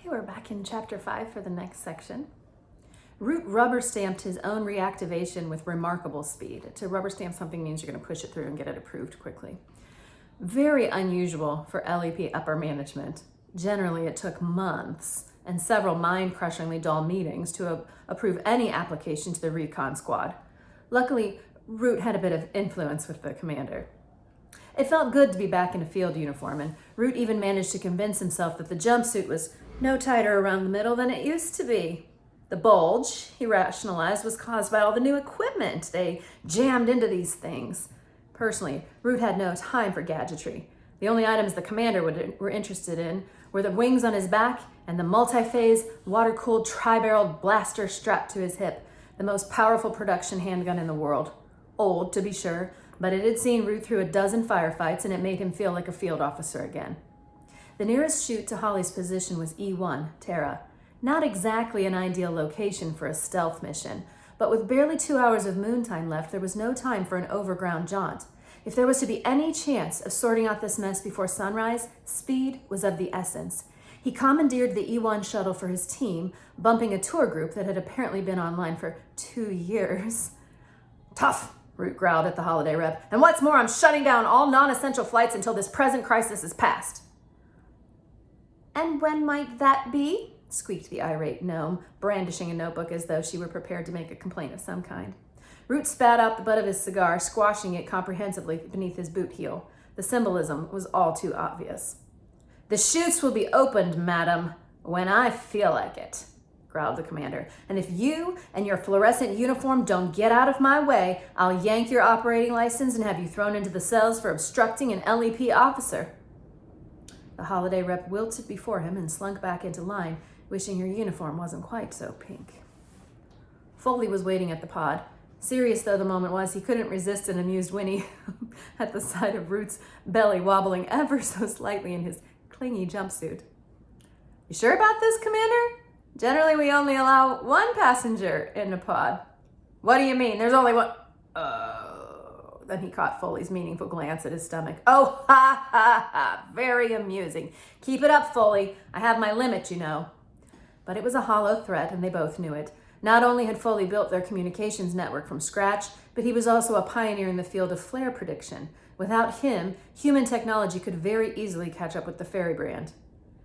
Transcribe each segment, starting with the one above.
Okay, we're back in chapter 5 for the next section. Root rubber stamped his own reactivation with remarkable speed. To rubber stamp something means you're going to push it through and get it approved quickly. Very unusual for LEP upper management. Generally, it took months and several mind-crushingly dull meetings to approve any application to the recon squad. Luckily, Root had a bit of influence with the commander. It felt good to be back in a field uniform, and Root even managed to convince himself that the jumpsuit was no tighter around the middle than it used to be. The bulge, he rationalized, was caused by all the new equipment they jammed into these things. Personally, Root had no time for gadgetry. The only items the commander were interested in were the wings on his back and the multi-phase, water-cooled, tri-barreled blaster strapped to his hip, the most powerful production handgun in the world. Old, to be sure, but it had seen Root through a dozen firefights, and it made him feel like a field officer again. The nearest chute to Holly's position was E1, Terra. Not exactly an ideal location for a stealth mission, but with barely 2 hours of moon time left, there was no time for an overground jaunt. If there was to be any chance of sorting out this mess before sunrise, speed was of the essence. He commandeered the E1 shuttle for his team, bumping a tour group that had apparently been online for 2 years. Tough, Root growled at the holiday rep. And what's more, I'm shutting down all non-essential flights until this present crisis is past. And when might that be? Squeaked the irate gnome, brandishing a notebook as though she were prepared to make a complaint of some kind. Root spat out the butt of his cigar, squashing it comprehensively beneath his boot heel. The symbolism was all too obvious. The chutes will be opened, madam, when I feel like it, growled the commander. And if you and your fluorescent uniform don't get out of my way, I'll yank your operating license and have you thrown into the cells for obstructing an LEP officer. The holiday rep wilted before him and slunk back into line, wishing her uniform wasn't quite so pink. Foley was waiting at the pod. Serious though the moment was, he couldn't resist an amused whinny at the sight of Root's belly wobbling ever so slightly in his clingy jumpsuit. You sure about this, Commander? Generally, we only allow one passenger in a pod. What do you mean? There's only one. Then he caught Foley's meaningful glance at his stomach. Oh, ha, ha, ha. Very amusing. Keep it up, Foley. I have my limit, you know. But it was a hollow threat, and they both knew it. Not only had Foley built their communications network from scratch, but he was also a pioneer in the field of flare prediction. Without him, human technology could very easily catch up with the fairy brand.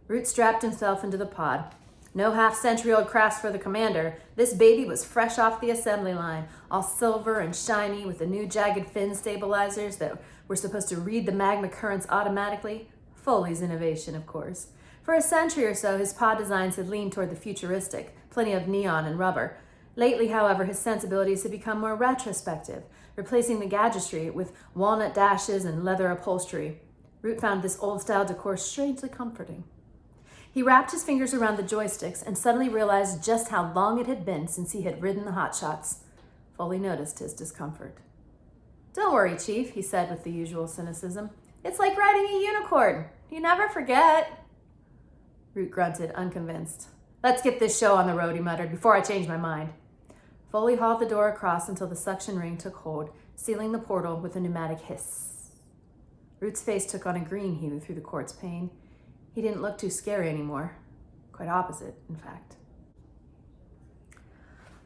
Root strapped himself into the pod. No half-century-old crafts for the commander. This baby was fresh off the assembly line, all silver and shiny with the new jagged fin stabilizers that were supposed to read the magma currents automatically. Foley's innovation, of course. For a century or so, his pod designs had leaned toward the futuristic, plenty of neon and rubber. Lately, however, his sensibilities had become more retrospective, replacing the gadgetry with walnut dashes and leather upholstery. Root found this old-style decor strangely comforting. He wrapped his fingers around the joysticks and suddenly realized just how long it had been since he had ridden the hotshots. Foley noticed his discomfort. Don't worry, Chief, he said with the usual cynicism. It's like riding a unicorn. You never forget. Root grunted, unconvinced. Let's get this show on the road, he muttered, before I change my mind. Foley hauled the door across until the suction ring took hold, sealing the portal with a pneumatic hiss. Root's face took on a green hue through the quartz pane. He didn't look too scary anymore. Quite opposite, in fact.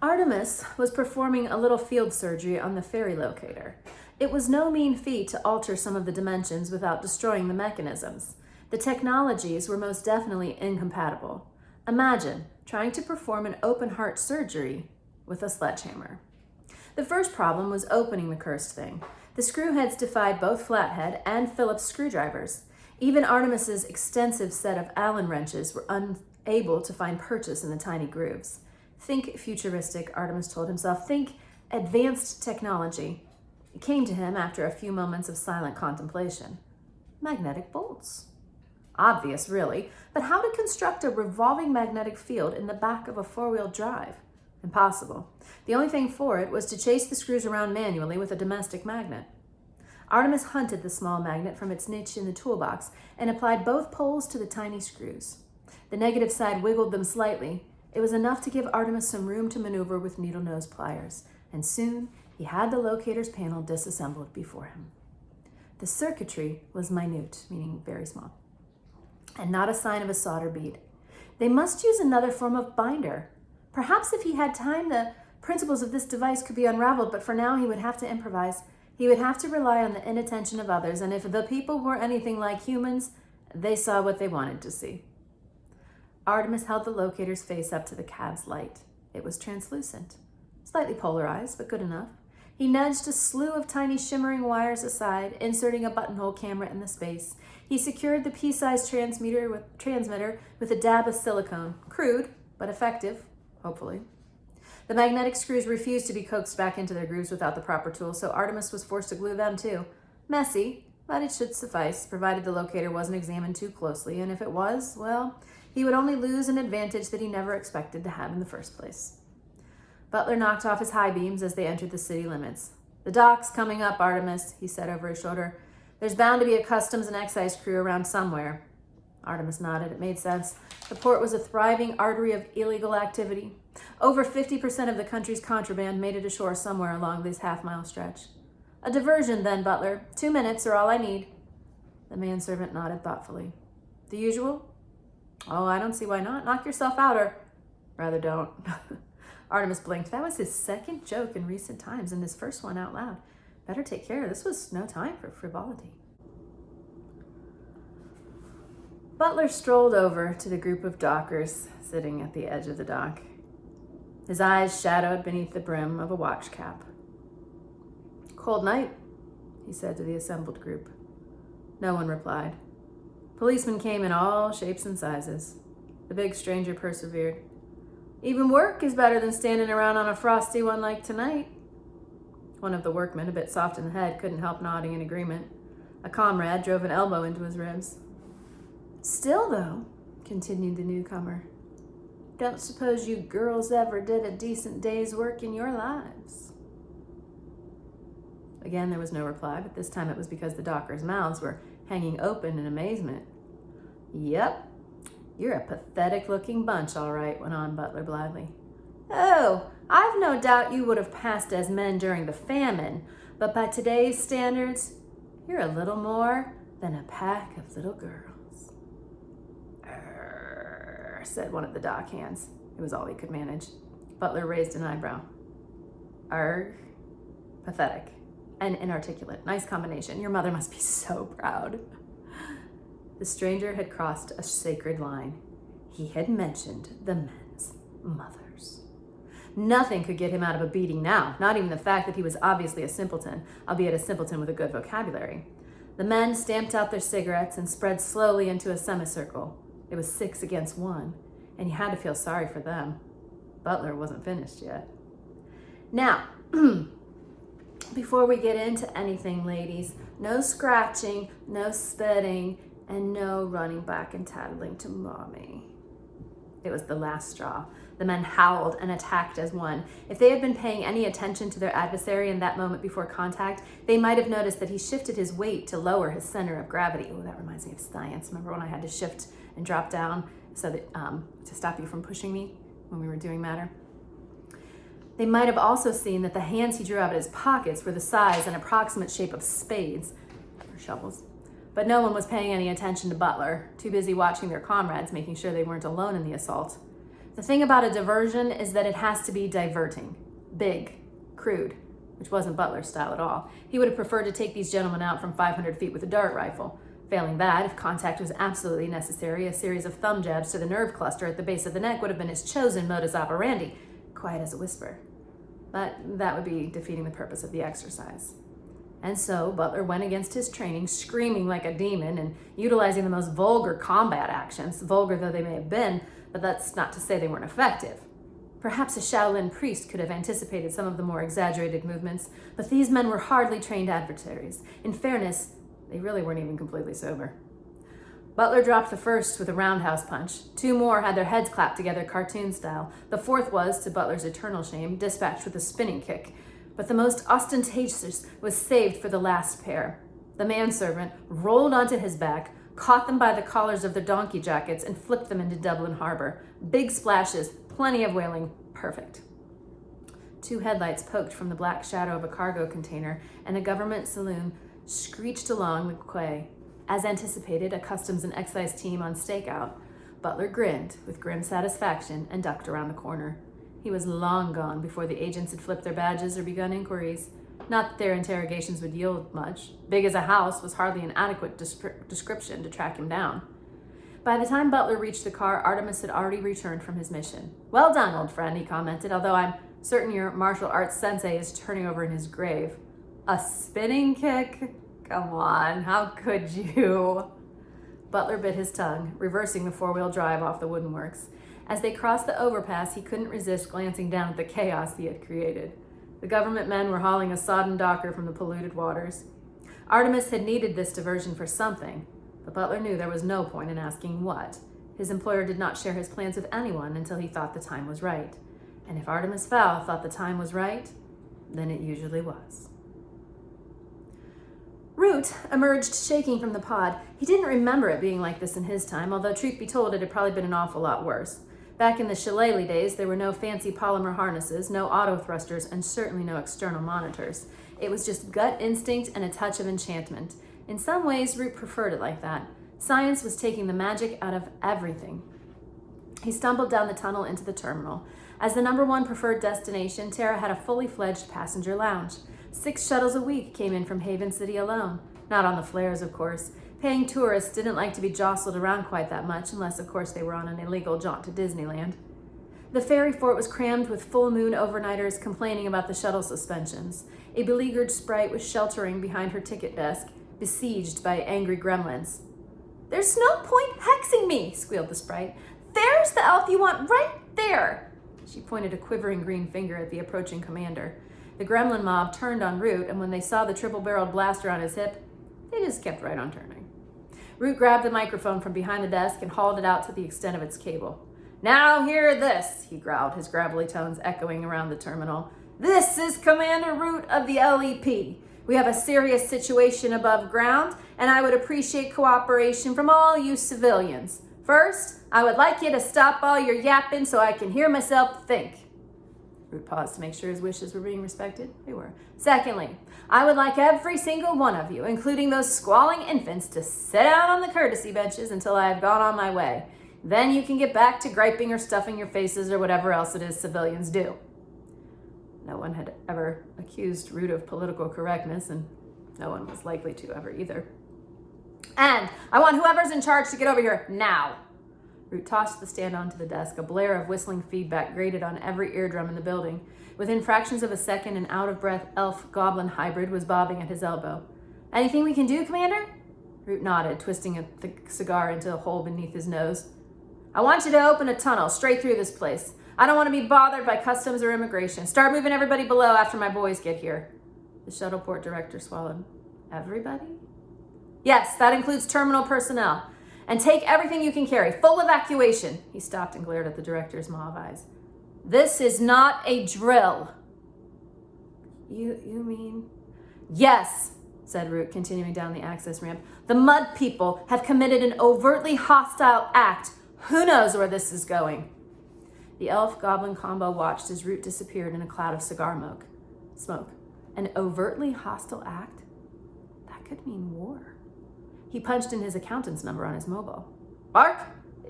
Artemis was performing a little field surgery on the ferry locator. It was no mean feat to alter some of the dimensions without destroying the mechanisms. The technologies were most definitely incompatible. Imagine trying to perform an open-heart surgery with a sledgehammer. The first problem was opening the cursed thing. The screw heads defied both flathead and Phillips screwdrivers. Even Artemis's extensive set of Allen wrenches were unable to find purchase in the tiny grooves. Think futuristic, Artemis told himself. Think advanced technology. It came to him after a few moments of silent contemplation. Magnetic bolts. Obvious, really, but how to construct a revolving magnetic field in the back of a four-wheel drive? Impossible. The only thing for it was to chase the screws around manually with a domestic magnet. Artemis hunted the small magnet from its niche in the toolbox and applied both poles to the tiny screws. The negative side wiggled them slightly. It was enough to give Artemis some room to maneuver with needle-nose pliers, and soon he had the locator's panel disassembled before him. The circuitry was minute, meaning very small, and not a sign of a solder bead. They must use another form of binder. Perhaps if he had time, the principles of this device could be unraveled, but for now he would have to improvise. He would have to rely on the inattention of others, and if the people were anything like humans, they saw what they wanted to see. Artemis held the locator's face up to the cab's light. It was translucent, slightly polarized, but good enough. He nudged a slew of tiny shimmering wires aside, inserting a buttonhole camera in the space. He secured the pea-sized transmitter with a dab of silicone. Crude, but effective, hopefully. The magnetic screws refused to be coaxed back into their grooves without the proper tools, so Artemis was forced to glue them too. Messy, but it should suffice, provided the locator wasn't examined too closely, and if it was, well, he would only lose an advantage that he never expected to have in the first place. Butler knocked off his high beams as they entered the city limits. "The dock's coming up, Artemis," he said over his shoulder. "There's bound to be a customs and excise crew around somewhere." Artemis nodded. It made sense. The port was a thriving artery of illegal activity. Over 50% of the country's contraband made it ashore somewhere along this half-mile stretch. "A diversion, then, Butler. 2 minutes are all I need." The manservant nodded thoughtfully. "The usual?" "Oh, I don't see why not. Knock yourself out, or rather don't." Artemis blinked. That was his second joke in recent times, and his first one out loud. Better take care. This was no time for frivolity. Butler strolled over to the group of dockers sitting at the edge of the dock. His eyes shadowed beneath the brim of a watch cap. "Cold night," he said to the assembled group. No one replied. Policemen came in all shapes and sizes. The big stranger persevered. "Even work is better than standing around on a frosty one like tonight." One of the workmen, a bit soft in the head, couldn't help nodding in agreement. A comrade drove an elbow into his ribs. "Still, though," continued the newcomer, "don't suppose you girls ever did a decent day's work in your lives." Again, there was no reply, but this time it was because the dockers' mouths were hanging open in amazement. "Yep, you're a pathetic-looking bunch, all right," went on Butler blithely. "Oh, I've no doubt you would have passed as men during the famine, but by today's standards, you're a little more than a pack of little girls." "Err," said one of the dock hands. It was all he could manage. Butler raised an eyebrow. "Arg, pathetic, and inarticulate. Nice combination. Your mother must be so proud." The stranger had crossed a sacred line. He had mentioned the men's mothers. Nothing could get him out of a beating now, not even the fact that he was obviously a simpleton, albeit a simpleton with a good vocabulary. The men stamped out their cigarettes and spread slowly into a semicircle. It was 6 against 1, and he had to feel sorry for them. Butler wasn't finished yet. "Now, before we get into anything, ladies, no scratching, no spitting, and no running back and tattling to mommy." It was the last straw. The men howled and attacked as one. If they had been paying any attention to their adversary in that moment before contact, they might have noticed that he shifted his weight to lower his center of gravity. Oh, that reminds me of science. Remember when I had to shift and drop down so that to stop you from pushing me when we were doing matter? They might have also seen that the hands he drew out of his pockets were the size and approximate shape of spades or shovels. But no one was paying any attention to Butler, too busy watching their comrades, making sure they weren't alone in the assault. The thing about a diversion is that it has to be diverting, big, crude, which wasn't Butler's style at all. He would have preferred to take these gentlemen out from 500 feet with a dart rifle. Failing that, if contact was absolutely necessary, a series of thumb jabs to the nerve cluster at the base of the neck would have been his chosen modus operandi, quiet as a whisper. But that would be defeating the purpose of the exercise. And so Butler went against his training, screaming like a demon and utilizing the most vulgar combat actions, vulgar though they may have been, but that's not to say they weren't effective. Perhaps a Shaolin priest could have anticipated some of the more exaggerated movements, but these men were hardly trained adversaries. In fairness, they really weren't even completely sober. Butler dropped the first with a roundhouse punch. 2 more had their heads clapped together cartoon style. The 4th was, to Butler's eternal shame, dispatched with a spinning kick. But the most ostentatious was saved for the last pair. The manservant rolled onto his back, caught them by the collars of their donkey jackets, and flipped them into Dublin Harbor. Big splashes, plenty of whaling, perfect. 2 headlights poked from the black shadow of a cargo container, and a government saloon screeched along the quay. As anticipated, a customs and excise team on stakeout. Butler grinned with grim satisfaction and ducked around the corner. He was long gone before the agents had flipped their badges or begun inquiries. Not that their interrogations would yield much. Big as a house was hardly an adequate description to track him down. By the time Butler reached the car, Artemis had already returned from his mission. "Well done, old friend," he commented, "although I'm certain your martial arts sensei is turning over in his grave." "A spinning kick? Come on, how could you?" Butler bit his tongue, reversing the four-wheel drive off the wooden works. As they crossed the overpass, he couldn't resist glancing down at the chaos he had created. The government men were hauling a sodden docker from the polluted waters. Artemis had needed this diversion for something, but Butler knew there was no point in asking what. His employer did not share his plans with anyone until he thought the time was right. And if Artemis Fowl thought the time was right, then it usually was. Root emerged shaking from the pod. He didn't remember it being like this in his time, although truth be told, it had probably been an awful lot worse. Back in the shillelagh days, there were no fancy polymer harnesses, no auto thrusters, and certainly no external monitors. It was just gut instinct and a touch of enchantment. In some ways, Root preferred it like that. Science was taking the magic out of everything. He stumbled down the tunnel into the terminal. As the number one preferred destination, Terra had a fully fledged passenger lounge. 6 shuttles a week came in from Haven City alone. Not on the flares, of course. Paying tourists didn't like to be jostled around quite that much, unless, of course, they were on an illegal jaunt to Disneyland. The ferry fort was crammed with full moon overnighters complaining about the shuttle suspensions. A beleaguered sprite was sheltering behind her ticket desk, besieged by angry gremlins. "There's no point hexing me," squealed the sprite. "There's the elf you want right there." She pointed a quivering green finger at the approaching commander. The gremlin mob turned on Root, and when they saw the triple-barreled blaster on his hip, they just kept right on turning. Root grabbed the microphone from behind the desk and hauled it out to the extent of its cable. "Now hear this," he growled, his gravelly tones echoing around the terminal. "This is Commander Root of the LEP. We have a serious situation above ground, and I would appreciate cooperation from all you civilians. First, I would like you to stop all your yapping so I can hear myself think." Root paused to make sure his wishes were being respected. They were. "Secondly, I would like every single one of you, including those squalling infants, to sit down on the courtesy benches until I have gone on my way. Then you can get back to griping or stuffing your faces or whatever else it is civilians do." No one had ever accused Root of political correctness, and no one was likely to ever either. "And I want whoever's in charge to get over here now." Root tossed the stand onto the desk. A blare of whistling feedback grated on every eardrum in the building. Within fractions of a second, an out-of-breath elf-goblin hybrid was bobbing at his elbow. "Anything we can do, Commander?" Root nodded, twisting a thick cigar into a hole beneath his nose. "I want you to open a tunnel straight through this place. I don't want to be bothered by customs or immigration. Start moving everybody below after my boys get here." The shuttleport director swallowed. "Everybody?" "Yes, that includes terminal personnel. And take everything you can carry. Full evacuation." He stopped and glared at the director's mauve eyes. "This is not a drill." You mean? "Yes," said Root, continuing down the access ramp. "The mud people have committed an overtly hostile act. Who knows where this is going?" The elf-goblin combo watched as Root disappeared in a cloud of cigar smoke. An overtly hostile act? That could mean war. He punched in his accountant's number on his mobile. "Bark?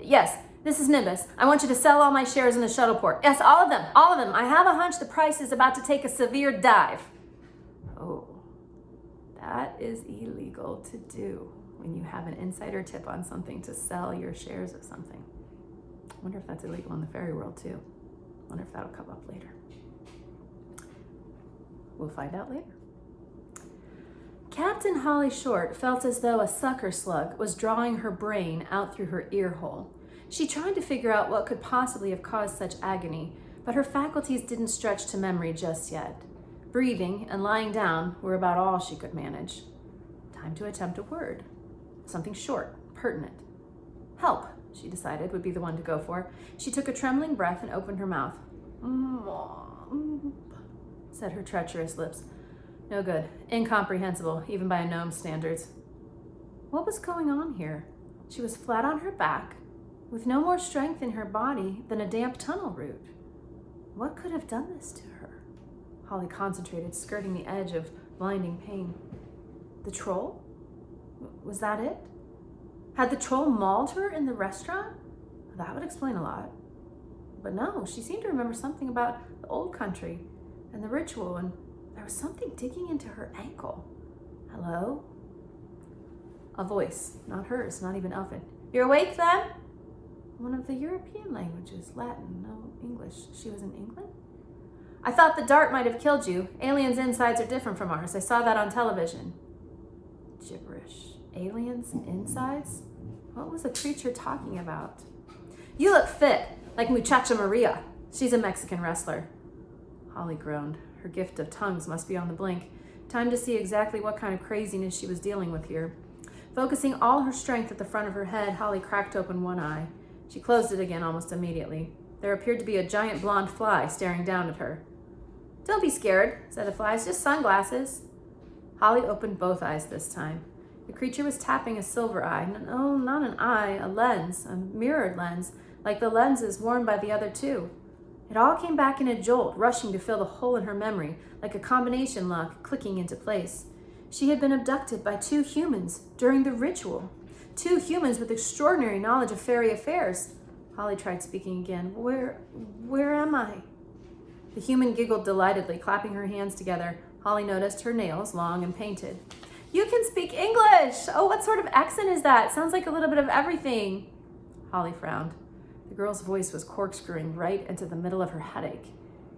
Yes, this is Nimbus. I want you to sell all my shares in the shuttleport. Yes, all of them, all of them. I have a hunch the price is about to take a severe dive." Oh, that is illegal to do when you have an insider tip on something to sell your shares of something. I wonder if that's illegal in the fairy world too. I wonder if that'll come up later. We'll find out later. Captain Holly Short felt as though a sucker slug was drawing her brain out through her ear hole. She tried to figure out what could possibly have caused such agony, but her faculties didn't stretch to memory just yet. Breathing and lying down were about all she could manage. Time to attempt a word. Something short, pertinent. "Help," she decided, would be the one to go for. She took a trembling breath and opened her mouth. Said her treacherous lips. No good. Incomprehensible, even by a gnome's standards. What was going on here? She was flat on her back, with no more strength in her body than a damp tunnel root. What could have done this to her? Holly concentrated, skirting the edge of blinding pain. The troll? Was that it? Had the troll mauled her in the restaurant? that would explain a lot. But no, she seemed to remember something about the old country and the ritual, and there was something digging into her ankle. Hello? A voice, not hers, not even Elfin. "You're awake, then?" One of the European languages, Latin, no English. She was in England? "I thought the dart might have killed you. Aliens' insides are different from ours. I saw that on television." Gibberish. Aliens' insides? What was the creature talking about? "You look fit, like Muchacha Maria. She's a Mexican wrestler." Holly groaned. Her gift of tongues must be on the blink. Time to see exactly what kind of craziness she was dealing with here. Focusing all her strength at the front of her head, Holly cracked open one eye. She closed it again almost immediately. There appeared to be a giant blonde fly staring down at her. "Don't be scared," said the fly. "It's just sunglasses." Holly opened both eyes this time. The creature was tapping a silver eye. No, not an eye, a lens, a mirrored lens, like the lenses worn by the other two. It all came back in a jolt, rushing to fill the hole in her memory, like a combination lock clicking into place. She had been abducted by 2 humans during the ritual. 2 humans with extraordinary knowledge of fairy affairs. Holly tried speaking again. Where am I?" The human giggled delightedly, clapping her hands together. Holly noticed her nails, long and painted. "You can speak English! Oh, what sort of accent is that? Sounds like a little bit of everything." Holly frowned. The girl's voice was corkscrewing right into the middle of her headache.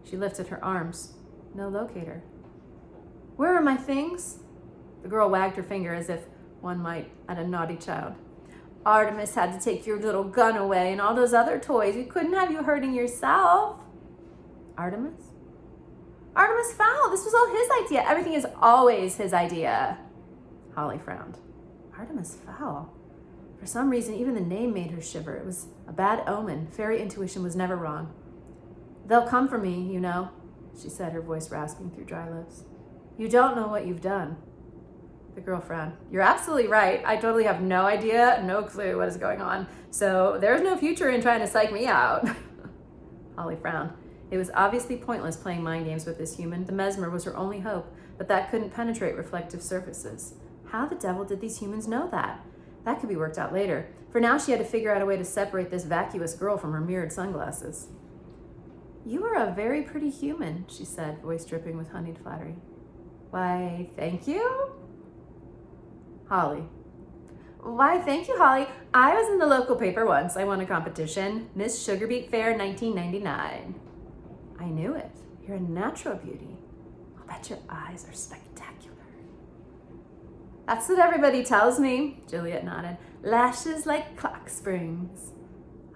She lifted her arms. No locator. "Where are my things?" The girl wagged her finger as if one might at a naughty child. "Artemis had to take your little gun away and all those other toys. We couldn't have you hurting yourself." "Artemis? Artemis Fowl. This was all his idea. Everything is always his idea." Holly frowned. Artemis Fowl. For some reason, even the name made her shiver. It was a bad omen. Fairy intuition was never wrong. "They'll come for me, you know," she said, her voice rasping through dry lips. "You don't know what you've done." The girl frowned. "You're absolutely right. I totally have no idea, no clue what is going on. So there's no future in trying to psych me out." Holly frowned. It was obviously pointless playing mind games with this human. The mesmer was her only hope, but that couldn't penetrate reflective surfaces. How the devil did these humans know that? That could be worked out later. For now, she had to figure out a way to separate this vacuous girl from her mirrored sunglasses. "You are a very pretty human," she said, voice dripping with honeyed flattery. "Why, thank you." Holly. "Why, thank you, Holly. I was in the local paper once. I won a competition. Miss Sugarbeet Fair 1999. "I knew it. You're a natural beauty. I'll bet your eyes are spectacular." "That's what everybody tells me," Juliet nodded. "Lashes like clock springs."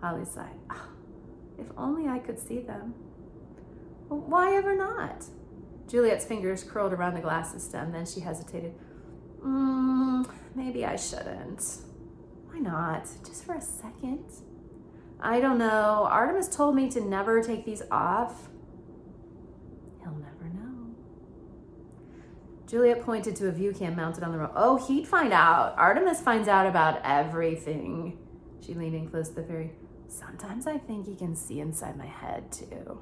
Holly sighed. "Oh, if only I could see them." "Well, why ever not?" Juliet's fingers curled around the glasses stem, then she hesitated. Maybe I shouldn't." "Why not? Just for a second." "I don't know. Artemis told me to never take these off." "He'll never know." Juliet pointed to a view cam mounted on the rope. "Oh, he'd find out. Artemis finds out about everything." She leaned in close to the fairy. "Sometimes I think he can see inside my head, too."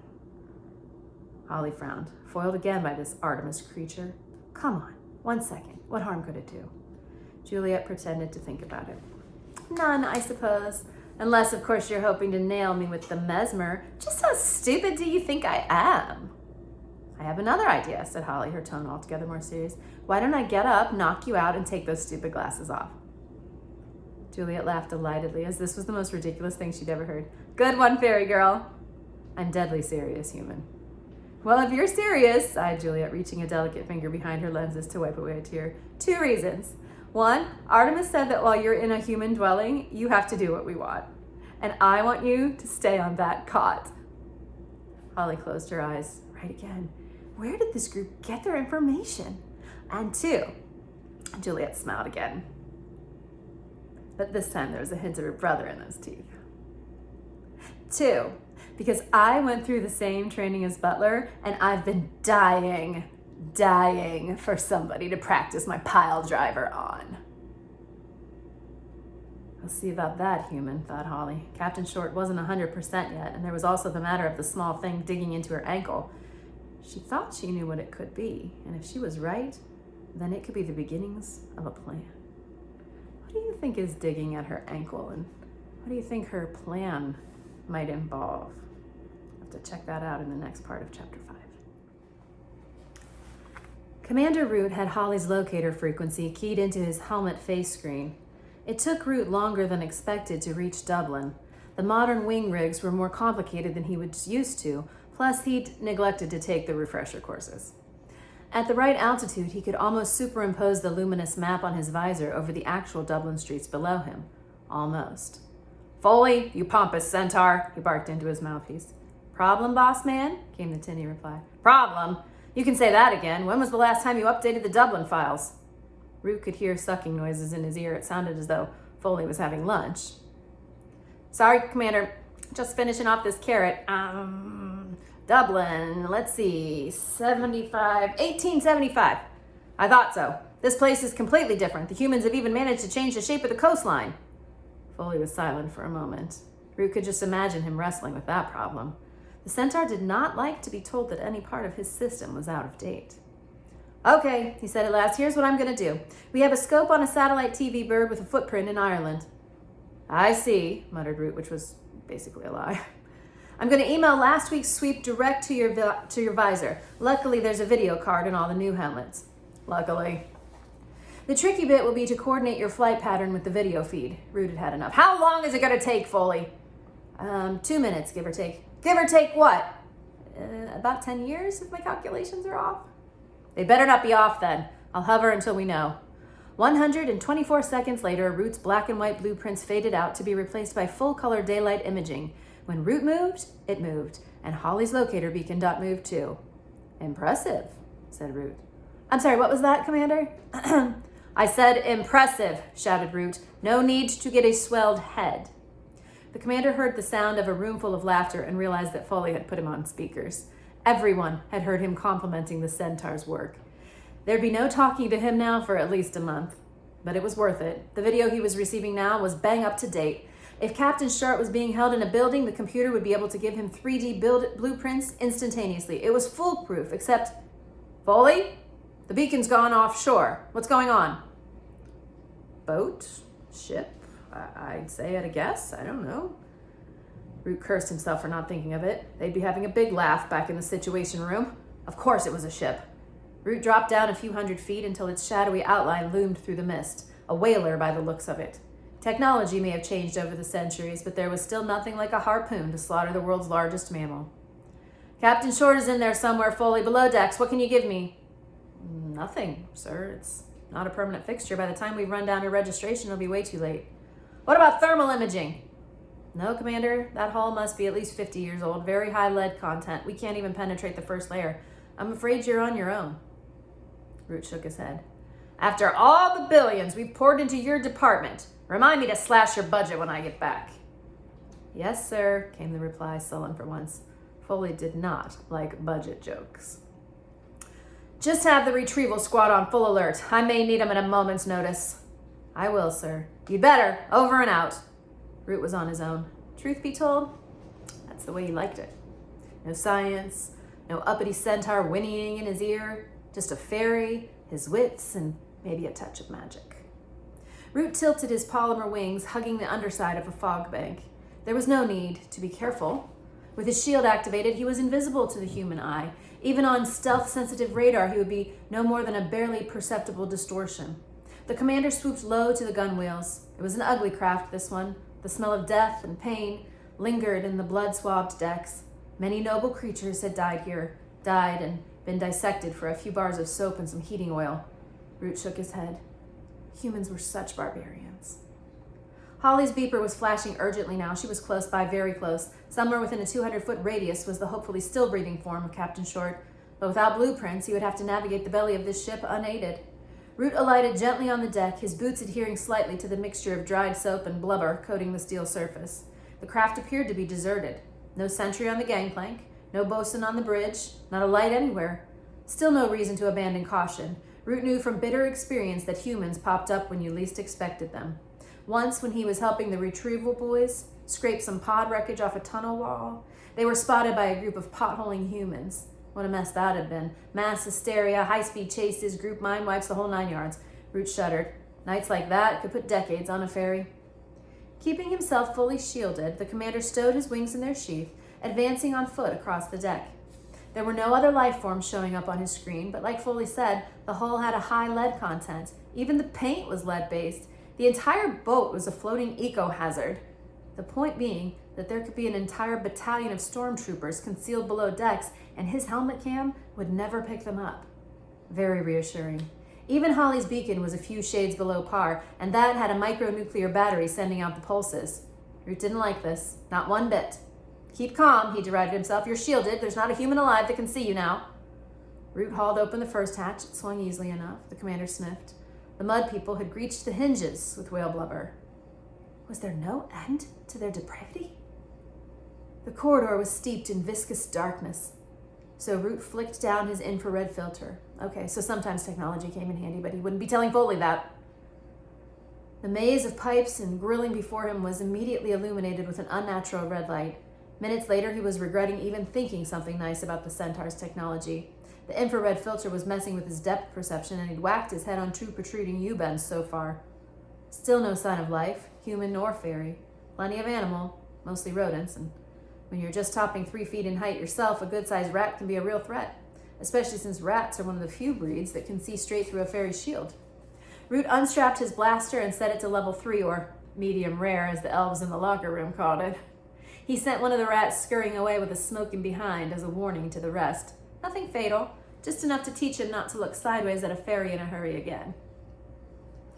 Holly frowned, foiled again by this Artemis creature. "Come on, 1 second. What harm could it do?" Juliet pretended to think about it. "None, I suppose. Unless, of course, you're hoping to nail me with the mesmer. Just how stupid do you think I am?" "I have another idea," said Holly, her tone altogether more serious. "Why don't I get up, knock you out, and take those stupid glasses off?" Juliet laughed delightedly, as this was the most ridiculous thing she'd ever heard. "Good one, fairy girl." "I'm deadly serious, human." "Well, if you're serious," sighed Juliet, reaching a delicate finger behind her lenses to wipe away a tear. "2 reasons. 1, Artemis said that while you're in a human dwelling, you have to do what we want. And I want you to stay on that cot." Holly closed her eyes. Right again. Where did this group get their information? "And 2, Juliet smiled again. But this time there was a hint of her brother in those teeth. 2, because I went through the same training as Butler, and I've been dying for somebody to practice my pile driver on. "We'll see about that, human," thought Holly. Captain Short wasn't 100% yet, and there was also the matter of the small thing digging into her ankle. She thought she knew what it could be, and if she was right, then it could be the beginnings of a plan. What do you think is digging at her ankle, and What do you think her plan might involve? I'll have to check that out in the next part of Chapter 5. Commander Root had Holly's locator frequency keyed into his helmet face screen. It took Root longer than expected to reach Dublin. The modern wing rigs were more complicated than he was used to, plus he'd neglected to take the refresher courses. At the right altitude, he could almost superimpose the luminous map on his visor over the actual Dublin streets below him. Almost. "Foley, you pompous centaur," he barked into his mouthpiece. "Problem, boss man?" came the tinny reply. "Problem? You can say that again. When was the last time you updated the Dublin files?" Root could hear sucking noises in his ear. It sounded as though Foley was having lunch. "Sorry, Commander. Just finishing off this carrot. Dublin, let's see, 1875. I thought so. This place is completely different. The humans have even managed to change the shape of the coastline." Foley was silent for a moment. Root could just imagine him wrestling with that problem. The centaur did not like to be told that any part of his system was out of date. "Okay," he said at last, "here's what I'm going to do. We have a scope on a satellite TV bird with a footprint in Ireland." "I see," muttered Root, which was basically a lie. "I'm going to email last week's sweep direct to your visor. Luckily, there's a video card in all the new helmets." "Luckily." "The tricky bit will be to coordinate your flight pattern with the video feed." Root had had enough. "How long is it going to take, Foley?" 2 minutes, give or take." "Give or take what?" About 10 years, if my calculations are off." "They better not be off then. I'll hover until we know." 124 seconds later, Root's black and white blueprints faded out to be replaced by full-color daylight imaging. When Root moved, it moved, and Holly's locator beacon dot moved too. "Impressive," said Root. "I'm sorry, what was that, Commander?" "I said impressive," shouted Root. "No need to get a swelled head." The commander heard the sound of a room full of laughter and realized that Foley had put him on speakers. Everyone had heard him complimenting the centaur's work. There'd be no talking to him now for at least a month. But it was worth it. The video he was receiving now was bang up to date. If Captain Short was being held in a building, the computer would be able to give him 3D blueprints instantaneously. It was foolproof, except... "Foley? The beacon's gone offshore. What's going on?" "Boat? Ship? I'd say at a guess. I don't know." Root cursed himself for not thinking of it. They'd be having a big laugh back in the Situation Room. Of course it was a ship. Root dropped down a few hundred feet until its shadowy outline loomed through the mist. A whaler by the looks of it. Technology may have changed over the centuries, but there was still nothing like a harpoon to slaughter the world's largest mammal. "Captain Short is in there somewhere, Foley, below decks. What can you give me?" "Nothing, sir. It's not a permanent fixture. By the time we run down your registration, it'll be way too late." "What about thermal imaging?" "No, Commander. That hull must be at least 50 years old. Very high lead content. We can't even penetrate the first layer. I'm afraid you're on your own." Root shook his head. "After all the billions we've poured into your department, remind me to slash your budget when I get back." "Yes, sir," came the reply, sullen for once. Foley did not like budget jokes. "Just have the retrieval squad on full alert. I may need them at a moment's notice." "I will, sir." "You'd better. Over and out." Root was on his own. Truth be told, that's the way he liked it. No science, no uppity centaur whinnying in his ear, just a fairy, his wits, and maybe a touch of magic. Root tilted his polymer wings, hugging the underside of a fog bank. There was no need to be careful. With his shield activated, he was invisible to the human eye. Even on stealth-sensitive radar, he would be no more than a barely perceptible distortion. The commander swooped low to the gunwales. It was an ugly craft, this one. The smell of death and pain lingered in the blood-swabbed decks. Many noble creatures had died and been dissected for a few bars of soap and some heating oil. Root shook his head. Humans were such barbarians. Holly's beeper was flashing urgently now. She was close by, very close. Somewhere within a 200-foot radius was the hopefully still-breathing form of Captain Short. But without blueprints, he would have to navigate the belly of this ship unaided. Root alighted gently on the deck, his boots adhering slightly to the mixture of dried soap and blubber coating the steel surface. The craft appeared to be deserted. No sentry on the gangplank, no bosun on the bridge, not a light anywhere. Still no reason to abandon caution. Root knew from bitter experience that humans popped up when you least expected them. Once, when he was helping the retrieval boys scrape some pod wreckage off a tunnel wall, they were spotted by a group of potholing humans. What a mess that had been. Mass hysteria, high-speed chases, group mind wipes, the whole 9 yards. Root shuddered. Nights like that could put decades on a ferry. Keeping himself fully shielded, the commander stowed his wings in their sheath, advancing on foot across the deck. There were no other life forms showing up on his screen, but like Foley said, the hull had a high lead content. Even the paint was lead-based. The entire boat was a floating eco-hazard. The point being that there could be an entire battalion of stormtroopers concealed below decks, and his helmet cam would never pick them up. Very reassuring. Even Holly's beacon was a few shades below par, and that had a micronuclear battery sending out the pulses. Root didn't like this, not one bit. Keep calm, he derided himself. You're shielded. There's not a human alive that can see you now. Root hauled open the first hatch. It swung easily enough. The commander sniffed. The mud people had breached the hinges with whale blubber. Was there no end to their depravity? The corridor was steeped in viscous darkness, so Root flicked down his infrared filter. Okay, so sometimes technology came in handy, but he wouldn't be telling Foley that. The maze of pipes and grilling before him was immediately illuminated with an unnatural red light. Minutes later, he was regretting even thinking something nice about the Centaur's technology. The infrared filter was messing with his depth perception, and he'd whacked his head on two protruding U-bends so far. Still no sign of life, human nor fairy. Plenty of animal, mostly rodents, and when you're just topping 3 feet in height yourself, a good-sized rat can be a real threat, especially since rats are one of the few breeds that can see straight through a fairy's shield. Root unstrapped his blaster and set it to level 3, or medium rare, as the elves in the locker room called it. He sent one of the rats scurrying away with a smoking behind as a warning to the rest. Nothing fatal, just enough to teach him not to look sideways at a fairy in a hurry again.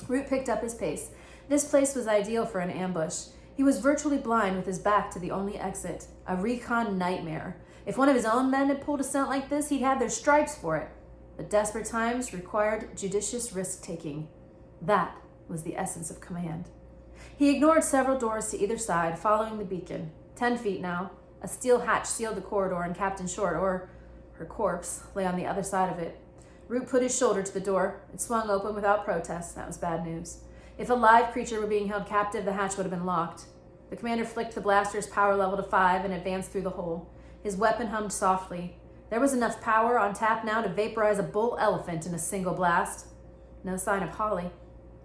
Root picked up his pace. This place was ideal for an ambush. He was virtually blind with his back to the only exit, a recon nightmare. If one of his own men had pulled a stunt like this, he'd have their stripes for it. But desperate times required judicious risk-taking. That was the essence of command. He ignored several doors to either side, following the beacon. 10 feet now. A steel hatch sealed the corridor, and Captain Short, or her corpse, lay on the other side of it. Root put his shoulder to the door. It swung open without protest. That was bad news. If a live creature were being held captive, the hatch would have been locked. The commander flicked the blaster's power level to 5 and advanced through the hole. His weapon hummed softly. There was enough power on tap now to vaporize a bull elephant in a single blast. No sign of Holly.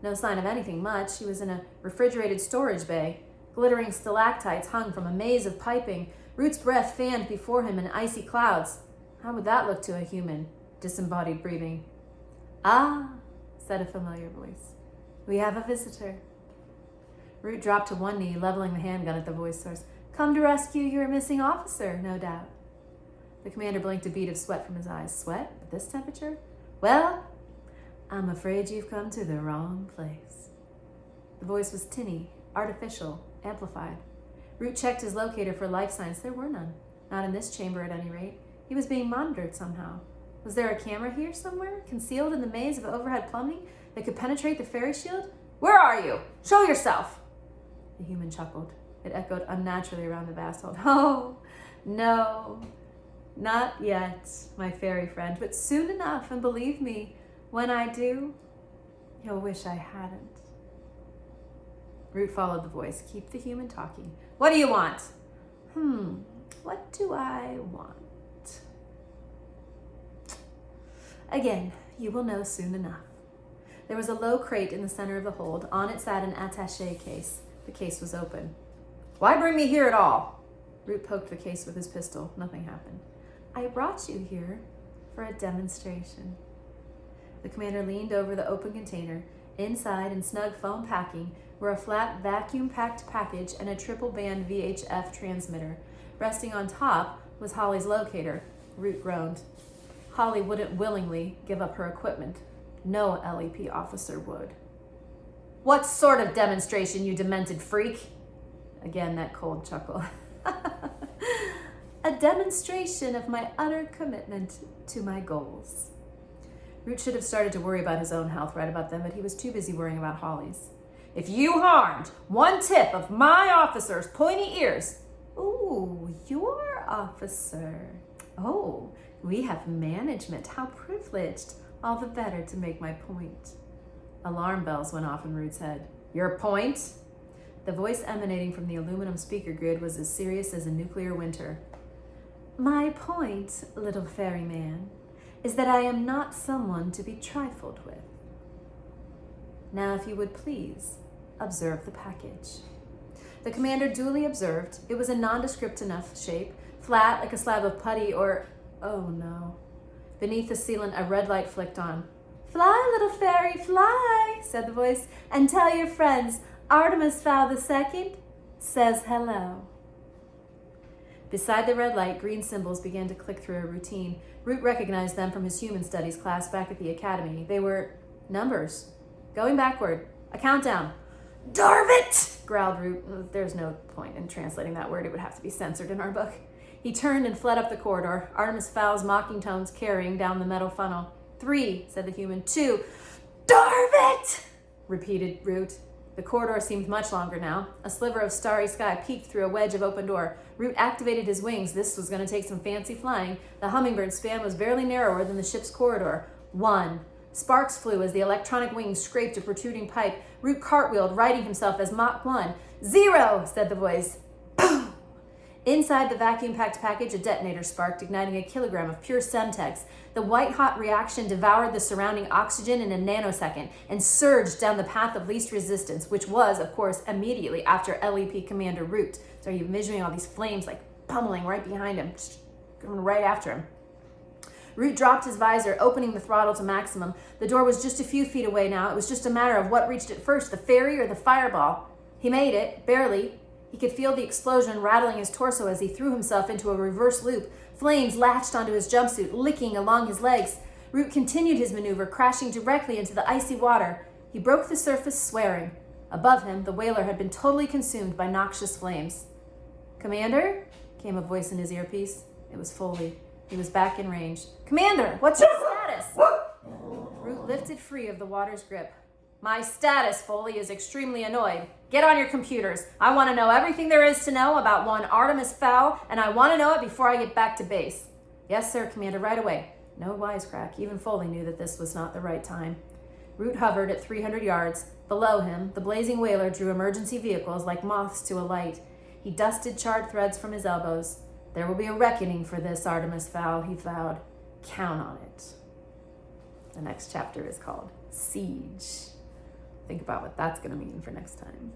No sign of anything much. He was in a refrigerated storage bay. Glittering stalactites hung from a maze of piping. Root's breath fanned before him in icy clouds. How would that look to a human? Disembodied breathing. "Ah," said a familiar voice. "We have a visitor." Root dropped to one knee, leveling the handgun at the voice source. "Come to rescue your missing officer, no doubt." The commander blinked a bead of sweat from his eyes. "Sweat? At this temperature?" "Well, I'm afraid you've come to the wrong place." The voice was tinny, artificial, amplified. Root checked his locator for life signs. There were none. Not in this chamber, at any rate. He was being monitored somehow. Was there a camera here somewhere, concealed in the maze of overhead plumbing that could penetrate the fairy shield? "Where are you? Show yourself!" The human chuckled. It echoed unnaturally around the vast hall. "Oh, no, not yet, my fairy friend, but soon enough, and believe me, when I do, you'll wish I hadn't." Root followed the voice. Keep the human talking. "What do you want?" What do I want? Again, you will know soon enough. There was a low crate in the center of the hold. On it sat an attaché case. The case was open. "Why bring me here at all?" Root poked the case with his pistol. Nothing happened. "I brought you here for a demonstration." The commander leaned over the open container. Inside, in snug foam packing, were a flat vacuum-packed package and a triple-band VHF transmitter. Resting on top was Holly's locator. Root groaned. Holly wouldn't willingly give up her equipment. No LEP officer would. "What sort of demonstration, you demented freak?" Again, that cold chuckle. "A demonstration of my utter commitment to my goals." Root should have started to worry about his own health right about then, but he was too busy worrying about Holly's. "If you harmed one tip of my officer's pointy ears..." "Ooh, your officer. Oh, we have management. How privileged. All the better to make my point." Alarm bells went off in Root's head. "Your point?" The voice emanating from the aluminum speaker grid was as serious as a nuclear winter. "My point, little ferryman, is that I am not someone to be trifled with. Now, if you would please, observe the package." The commander duly observed. It was a nondescript enough shape, flat like a slab of putty or... Oh no. Beneath the ceiling, a red light flicked on. "Fly, little fairy, fly," said the voice, "and tell your friends Artemis Fowl II says hello." Beside the red light, green symbols began to click through a routine. Root recognized them from his human studies class back at the academy. They were numbers. Going backward. A countdown. "Darvit!" growled Root. There's no point in translating that word. It would have to be censored in our book. He turned and fled up the corridor, Artemis Fowl's mocking tones carrying down the metal funnel. "3," said the human. "2. "Darvit!" repeated Root. The corridor seemed much longer now. A sliver of starry sky peeked through a wedge of open door. Root activated his wings. This was going to take some fancy flying. The hummingbird's span was barely narrower than the ship's corridor. 1. Sparks flew as the electronic wings scraped a protruding pipe. Root cartwheeled, righting himself as Mach 1. 0, said the voice. Boom! Inside the vacuum-packed package, a detonator sparked, igniting a kilogram of pure Semtex. The white-hot reaction devoured the surrounding oxygen in a nanosecond and surged down the path of least resistance, which was, of course, immediately after LEP Commander Root. So you're envisioning all these flames like pummeling right behind him, coming right after him. Root dropped his visor, opening the throttle to maximum. The door was just a few feet away now. It was just a matter of what reached it first, the fairy or the fireball. He made it, barely. He could feel the explosion rattling his torso as he threw himself into a reverse loop. Flames latched onto his jumpsuit, licking along his legs. Root continued his maneuver, crashing directly into the icy water. He broke the surface, swearing. Above him, the whaler had been totally consumed by noxious flames. "Commander?" came a voice in his earpiece. It was Foley. He was back in range. "Commander, what's your status?" Root lifted free of the water's grip. "My status," Foley, "is extremely annoyed. Get on your computers. I want to know everything there is to know about one Artemis Fowl, and I want to know it before I get back to base." "Yes, sir, Commander, right away." No wisecrack. Even Foley knew that this was not the right time. Root hovered at 300 yards. Below him, the blazing whaler drew emergency vehicles like moths to a light. He dusted charred threads from his elbows. "There will be a reckoning for this, Artemis Fowl," he vowed. "Count on it." The next chapter is called Siege. Think about what that's going to mean for next time.